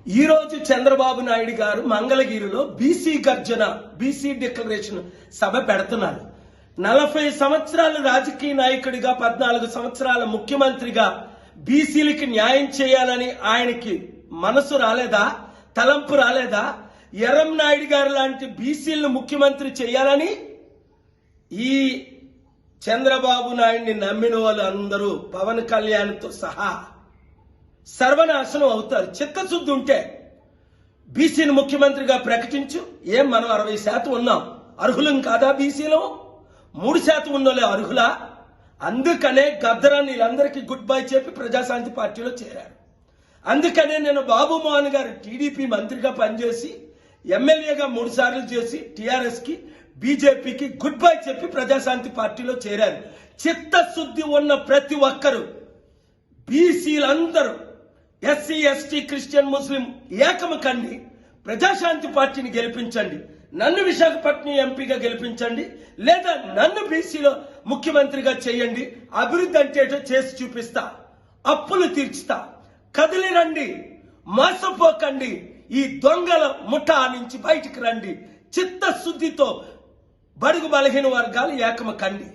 ఈ రోజు చంద్రబాబు నాయుడు గారు మంగళగిరిలో బీసీ గర్జన బీసీ డిక్లరేషన్ సభ పెడుతున్నారు. 40 సంవత్సరాల రాజకీయ నాయకుడిగా 14 సంవత్సరాల ముఖ్యమంత్రిగా బీసీలకి న్యాయం చేయాలని ఆయనకి మనసు రాలేదా, తలంపు రాలేదా? ఎర్రం నాయుడు గారు లాంటి బీసీలను ముఖ్యమంత్రి చేయాలని ఈ చంద్రబాబు నాయుడిని నమ్మిన వాళ్ళు అందరూ పవన్ కళ్యాణ్తో సహా సర్వనాశనం అవుతారు. చిత్తశుద్ధి ఉంటే బీసీని ముఖ్యమంత్రిగా ప్రకటించు. ఏం మనం 60% ఉన్నాం, అర్హులం కాదా? బీసీలో 3% ఉన్నోళ్ళే అర్హులా? అందుకనే గద్దరాన్ని వీళ్ళందరికీ గుడ్ బై చెప్పి ప్రజాశాంతి పార్టీలో చేరారు. అందుకనే నేను బాబు మోహన్ గారు టీడీపీ మంత్రిగా పనిచేసి ఎమ్మెల్యేగా 3 సార్లు చేసి టీఆర్ఎస్ కి బీజేపీకి గుడ్ బై చెప్పి ప్రజాశాంతి పార్టీలో చేరారు. చిత్తశుద్ధి ఉన్న ప్రతి ఒక్కరు బీసీలందరూ ఎస్సీ ఎస్టీ క్రిస్టియన్ ముస్లిం ఏకము కండి ప్రజాశాంతి పార్టీని గెలిపించండి. నన్ను విశాఖపట్నం ఎంపీగా గెలిపించండి, లేదా నన్ను బీసీలో ముఖ్యమంత్రిగా చేయండి. అభివృద్ధి అంటే చేసి చూపిస్తా, అప్పులు తీర్చుతా. కదిలి రండి, మోసపోకండి. ఈ దొంగల ముఠా నుంచి బయటికి రండి. చిత్తశుద్ధితో బడుగు బలహీన వర్గాలు ఏకము కండి.